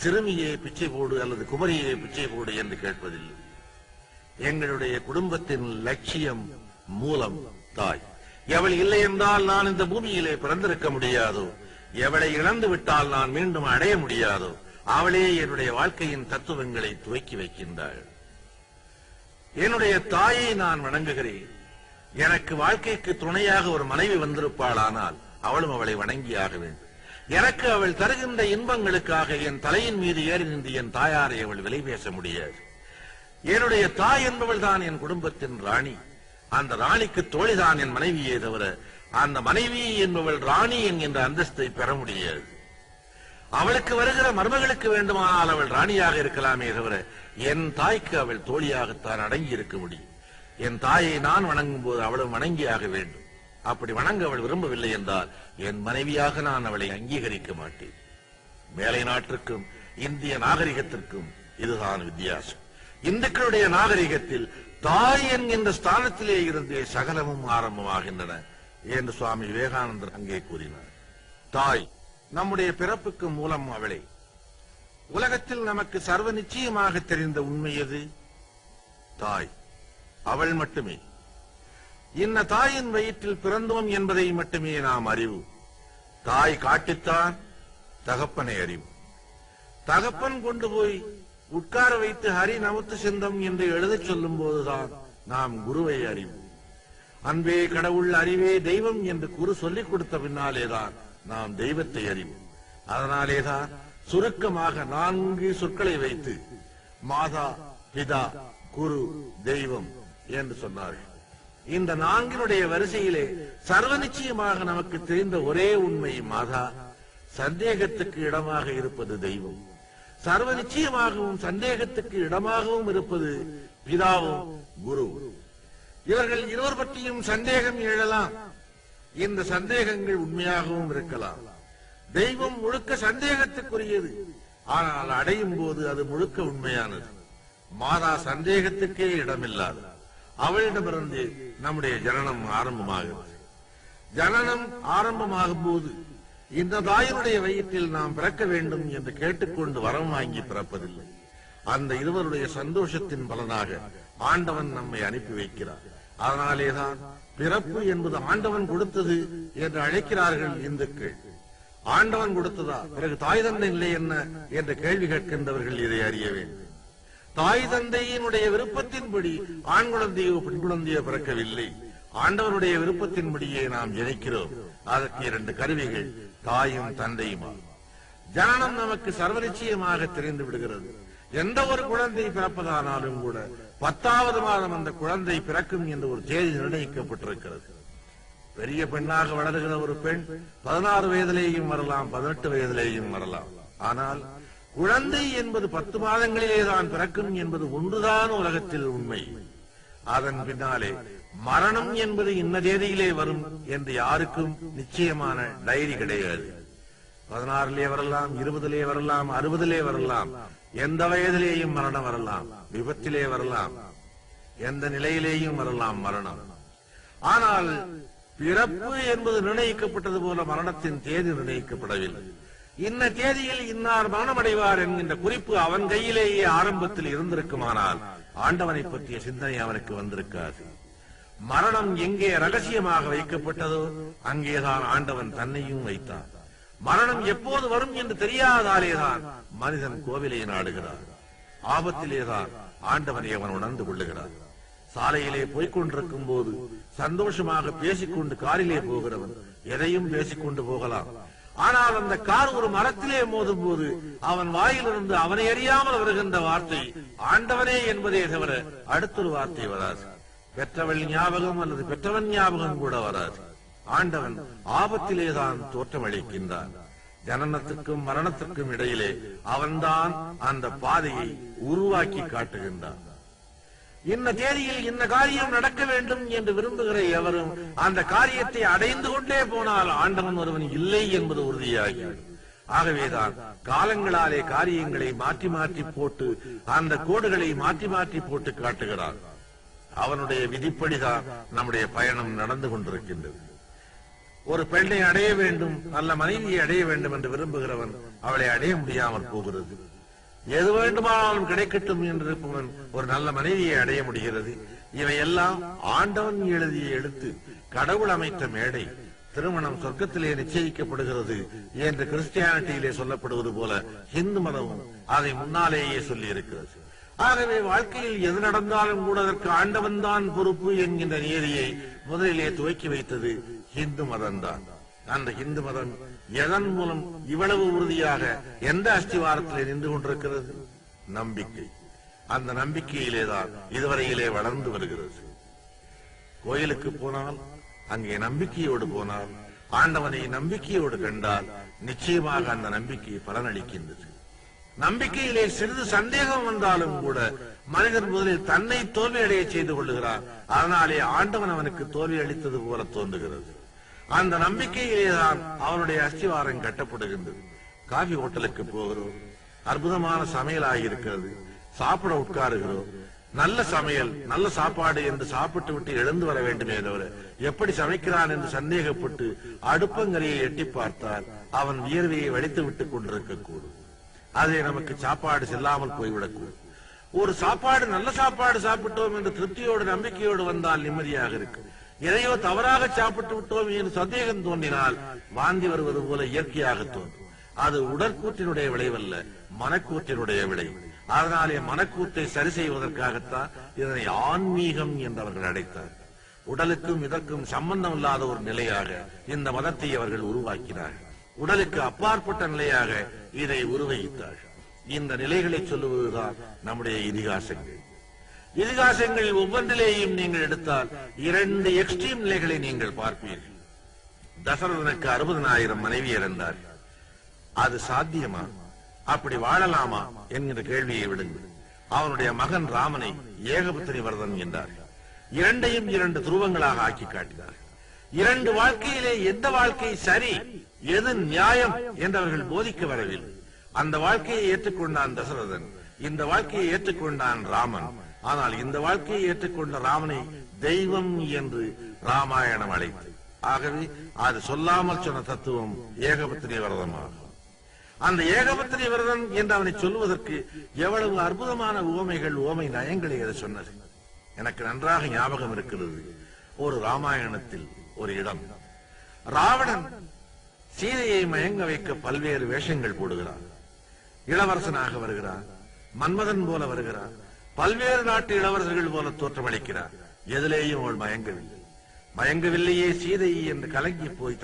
சிறுமியே பிச்சை போடு அல்லது குமரியே பிச்சை போடு என்று கேட்பதில்லை. எங்களுடைய குடும்பத்தின் லட்சியம் மூலம் தாய். எவள் இல்லை என்றால் நான் இந்த பூமியிலே பிறந்திருக்க முடியாதோ, எவளை இழந்து விட்டால் நான் மீண்டும் அடைய முடியாதோ, அவளே என்னுடைய வாழ்க்கையின் தத்துவங்களை துவக்கி வைக்கின்றாள். என்னுடைய தாயை நான் வணங்குகிறேன். எனக்கு வாழ்க்கைக்கு துணையாக ஒரு மனைவி வந்திருப்பாளானால் அவளும் அவளை வணங்கியாக வேண்டும். எனக்கு அவள் தருகின்ற இன்பங்களுக்காக என் தலையின் மீது ஏறி நின்று என் தாயாரை அவள் விலை பேச முடியாது. என்னுடைய தாய் என்பவள் தான் என் குடும்பத்தின் ராணி. அந்த ராணிக்கு தோழிதான் என் மனைவியே தவிர அந்த மனைவி என்பவள் ராணி என்கின்ற அந்தஸ்தை பெற முடியாது. அவளுக்கு வருகிற மருமகளுக்கு வேண்டுமானால் அவள் ராணியாக இருக்கலாமே தவிர என் தாய்க்கு அவள் தோழியாகத்தான் அடங்கி இருக்க முடியும். என் தாயை நான் வணங்கும் போது அவளும் வணங்கியாக வேண்டும். அப்படி வணங்க அவள் விரும்பவில்லை என்றால் என் மனைவியாக நான் அவளை அங்கீகரிக்க மாட்டேன். மேலை நாட்டிற்கும் இந்திய நாகரிகத்திற்கும் இதுதான் வித்தியாசம். இந்துக்களுடைய நாகரிகத்தில் தாய் என்கின்ற ஸ்தானத்திலே இருந்தே சகலமும் ஆரம்பமாகின்றன என்று சுவாமி விவேகானந்தர் அங்கே கூறினார். தாய் நம்முடைய பிறப்புக்கு மூலம் அவளே. உலகத்தில் நமக்கு சர்வ நிச்சயமாக தெரிந்த உண்மை எது? தாய். அவள் மட்டுமே. இன்ன தாயின் வயிற்றில் பிறந்தோம் என்பதை மட்டுமே நாம் அறிவு. தாய் காட்டித்தான் தகப்பனை அறிவு. தகப்பன் கொண்டு போய் உட்கார வைத்து ஹரி நமத்து சிந்தம் என்று எழுதச் சொல்லும் போதுதான் நாம் குருவை அறிவு. அன்பே கடவுள், அறிவே தெய்வம் என்று குரு சொல்லிக் கொடுத்த பின்னாலேதான் நாம் தெய்வத்தை அறிவோம். அதனாலேதான் சுருக்கமாக 4 சொற்களை வைத்து மாதா, பிதா, குரு, தெய்வம் என்று சொன்னார்கள். இந்த 4 வரிசையிலே சர்வ நிச்சயமாக நமக்கு தெரிந்த ஒரே உண்மை மாதா, சந்தேகத்துக்கு இடமாக இருப்பது தெய்வம். சர்வ நிச்சயமாகவும் சந்தேகத்துக்கு இடமாகவும் இருப்பது பிதாவும் குரு. இவர்கள் இருவர் பற்றியும் சந்தேகம் எழலாம். இந்த சந்தேகங்கள் உண்மையாகவும் இருக்கலாம். தெய்வம் முழுக்க சந்தேகத்துக்குரியது, ஆனால் அடையும் போது அது முழுக்க உண்மையானது. மாதா சந்தேகத்துக்கே இடமில்லாது. அவளிடமிருந்து நம்முடைய ஜனனம் ஆரம்பமாகிறது. ஜனனம் ஆரம்பமாகும் போது இந்த தாயினுடைய வயிற்றில் நாம் பிறக்க வேண்டும் என்று கேட்டுக்கொண்டு வரம் வாங்கி பிறப்பதில்லை. அந்த இருவருடைய சந்தோஷத்தின் பலனாக ஆண்டவன் நம்மை அனுப்பி வைக்கிறார். அதனாலேதான் பிறப்பு என்பது ஆண்டவன் கொடுத்தது என்று அழைக்கிறார்கள் இந்துக்கள். ஆண்டவன் கொடுத்ததா? பிறகு தாய் தந்தை இல்லை என்ன என்ற கேள்வி கேட்கின்றவர்கள் இதை அறிய வேண்டும். தாய் தந்தையினுடைய விருப்பத்தின்படி ஆண் குழந்தையோ பெண் குழந்தையோ பிறக்கவில்லை. ஆண்டவனுடைய விருப்பத்தின்படியே நாம் ஜனிக்கிறோம். அதற்கு 2 கருவிகள், தாயும் தந்தையுமா. ஜனனம் நமக்கு சர்வ நிச்சயமாக தெரிந்து விடுகிறது. எந்த ஒரு குழந்தை பிறப்பதானாலும் கூட 10வது மாதம் அந்த குழந்தை பிறக்கும் என்று ஒரு தேதி நிர்ணயிக்கப்பட்டிருக்கிறது. பெரிய பெண்ணாக வளருகிற ஒரு பெண் 16 வயதிலேயும் வரலாம், 18 வயதிலேயும் வரலாம். ஆனால் குழந்தை என்பது 10 மாதங்களிலே தான் பிறக்கும் என்பது ஒன்றுதான் உலகத்தில் உண்மை. அதன் பின்னாலே மரணம் என்பது இன்ன தேதியிலே வரும் என்று யாருக்கும் நிச்சயமான டைரி கிடையாது. 16லே வரலாம், 20லே வரலாம், 60லே வரலாம். எந்த வயதிலேயும் மரணம் வரலாம். விபத்திலே வரலாம், எந்த நிலையிலேயும் வரலாம் மரணம். ஆனால் பிறப்பு என்பது நிர்ணயிக்கப்பட்டது போல மரணத்தின் தேதி நிர்ணயிக்கப்படவில்லை. இன்ன தேதியில் இன்னார் மரணமடைவார் என்கின்ற குறிப்பு அவன் கையிலேயே ஆரம்பத்தில் இருந்திருக்குமானால் ஆண்டவனை பற்றிய சிந்தனை அவனுக்கு வந்திருக்காது. மரணம் எங்கே ரகசியமாக வைக்கப்பட்டதோ அங்கேதான் ஆண்டவன் தன்னையும் வைத்தான். மரணம் எப்போது வரும் என்று தெரியாதாலேதான் மனிதன் கோவிலை நாடுகிறார். ஆபத்திலேதான் ஆண்டவனை அவன் உணர்ந்து கொள்ளுகிறார். சாலையிலே போய்கொண்டிருக்கும் போது சந்தோஷமாக பேசிக்கொண்டு காரிலே போகிறவன் எதையும் பேசிக்கொண்டு போகலாம். ஆனால் அந்த கார் ஒரு மரத்திலே மோதும் போது அவன் வாயிலிருந்து அவனை அறியாமல் வருகின்ற வார்த்தை ஆண்டவனே என்பதே தவிர அடுத்தொரு வார்த்தை வராது. பெற்றவள் ஞாபகம் அல்லது பெற்றவன் ஞாபகம் கூட வராது. ஆண்டவன் ஆபத்திலேதான் தோற்றமளிக்கின்றான். ஜனனத்துக்கும் மரணத்துக்கும் இடையிலே அவன்தான் அந்த பாதையை உருவாக்கி காட்டுகின்றான். இன்ன தேதியில் இன்ன காரியம் நடக்க வேண்டும் என்று விரும்புகிற எவரும் அந்த காரியத்தை அடைந்து கொண்டே போனால் ஆண்டவன் ஒருவன் இல்லை என்பது உறுதியாகிறது. ஆகவேதான் காலங்களாலே காரியங்களை மாற்றி மாற்றி போட்டு அந்த கோடுகளை மாற்றி மாற்றி போட்டு காட்டுகிறான். அவனுடைய விதிப்படிதான் நம்முடைய பயணம் நடந்து கொண்டிருக்கின்றது. ஒரு பெண்ணை அடைய வேண்டும், நல்ல மனைவியை அடைய வேண்டும் என்று விரும்புகிறவன் அவளை அடைய முடியாமல் போகிறது. எது வேண்டுமானாலும் கிடைக்கட்டும் என்று இருப்பவன் ஒரு நல்ல மனைவியை அடைய முடிகிறது. இவையெல்லாம் ஆண்டவன் எழுதிய எழுத்து, கடவுள் அமைத்த மேடை. திருமணம் சொர்க்கத்திலே நிச்சயிக்கப்படுகிறது என்று கிறிஸ்டியானிட்டியிலே சொல்லப்படுவது போல இந்து மதமும் அதை முன்னாலேயே சொல்லி இருக்கிறது. ஆகவே வாழ்க்கையில் எது நடந்தாலும் கூட அதற்கு ஆண்டவன் தான் பொறுப்பு என்கின்ற நியதியை முதலிலே துவக்கி வைத்தது இந்து மதம்தான். அந்த இந்து மதம் எதன் மூலம் இவ்வளவு உறுதியாக எந்த அஸ்திவாரத்திலே நின்று கொண்டிருக்கிறது? நம்பிக்கை. அந்த நம்பிக்கையிலேதான் இதுவரையிலே வளர்ந்து வருகிறது. கோயிலுக்கு போனால், அங்கே நம்பிக்கையோடு போனால், ஆண்டவனை நம்பிக்கையோடு கண்டால் நிச்சயமாக அந்த நம்பிக்கை பலனளிக்கின்றது. நம்பிக்கையிலே சிறிது சந்தேகம் வந்தாலும் கூட மனிதன் முதலில் தன்னை தோல்வி அடைய செய்து கொள்ளுகிறார். அதனாலே ஆண்டவன் அவனுக்கு தோல்வி அளித்தது போல தோன்றுகிறது. அந்த நம்பிக்கையிலேதான் அவனுடைய அஸ்திவாரம் கட்டப்படுகின்றது. காபி ஹோட்டலுக்கு போகிறோம், அற்புதமான சமையல் ஆகியிருக்கிறது, சாப்பிட உட்காருகிறோம். நல்ல சமையல், நல்ல சாப்பாடு என்று சாப்பிட்டு விட்டு எழுந்து வர வேண்டுமே தவிர எப்படி சமைக்கிறான் என்று சந்தேகப்பட்டு அடுப்பங்கரையை எட்டி பார்த்தால் அவன் வியர்வையை வடித்து விட்டுக் கொண்டிருக்க கூடும். அதை நமக்கு சாப்பாடு செல்லாமல் போய்விடக்கூடும். ஒரு சாப்பாடு, நல்ல சாப்பாடு சாப்பிட்டோம் என்று திருப்தியோடு நம்பிக்கையோடு வந்தால் நிம்மதியாக இருக்கும். எதையோ தவறாக சாப்பிட்டு விட்டோம் என்று சந்தேகம் தோன்றினால் வாந்தி வருவது போல இயற்கையாக தோன்றும். அது உடற்கூற்றினுடைய விளைவல்ல, மனக்கூற்றினுடைய விளைவு. அதனாலே மனக்கூத்தை சரி செய்வதற்காகத்தான் இதனை ஆன்மீகம் என்றவர்கள் அழைத்தார். உடலுக்கும் இதற்கும் சம்பந்தம் இல்லாத ஒரு நிலையாக இந்த மதத்தை அவர்கள் உருவாக்கினார்கள். உடலுக்கு அப்பாற்பட்ட நிலையாக இதை உருவகித்தார்கள். இந்த நிலைகளை சொல்லுவதுதான் நம்முடைய இதிகாசங்கள். இதிகாசங்கள் ஒவ்வொன்றிலேயும் நீங்கள் எடுத்தால் 2 எக்ஸ்ட்ரீம் நிலைகளை நீங்கள் பார்ப்பீர்கள். தசரதனுக்கு 60,000 மனைவி இருந்தார். அது சாத்தியமா? அப்படி வாழலாமா என்கிற கேள்வியை விடுங்கள். அவனுடைய மகன் ராமனை ஏகபத்தினி விரதன் என்றார். 2ஐயும் 2 துருவங்களாக ஆக்கி காட்டினார். 2 வாழ்க்கையிலே எந்த வாழ்க்கை சரி, எது நியாயம் என்றவர்கள் போதிக்க வரவில்லை. அந்த வாழ்க்கையை ஏற்றுக்கொண்டான் தசரதன், இந்த வாழ்க்கையை ஏற்றுக்கொண்டான் ராமன். ஆனால் இந்த வாழ்க்கையை ஏற்றுக்கொண்ட ராமனை தெய்வம் என்று ராமாயணம் அழைத்தது. ஆகவே அது சொல்லாமல் சொன்ன தத்துவம் ஏகபத்தினி விரதமாகும். அந்த ஏகபத்தினி விரதன் என்று அவனை சொல்லுவதற்கு எவ்வளவு அற்புதமான உவமைகள், உவமை நயங்களை அதை சொன்னது. எனக்கு நன்றாக ஞாபகம் இருக்கிறது. ஒரு ராமாயணத்தில் ஒரு இடம், ராவணன் சீதையை மயங்க வைக்க பல்வேறு வேஷங்கள் போடுகிறார். இளவரசனாக வருகிறார், மன்மதன் போல வருகிறார், பல்வேறு நாட்டு இளவரசர்கள் போல தோற்றமளிக்கிறார். எதிலேயும் அவள் மயங்கவில்லை. மயங்கவில்லையே சீதை என்று கலங்கி போய்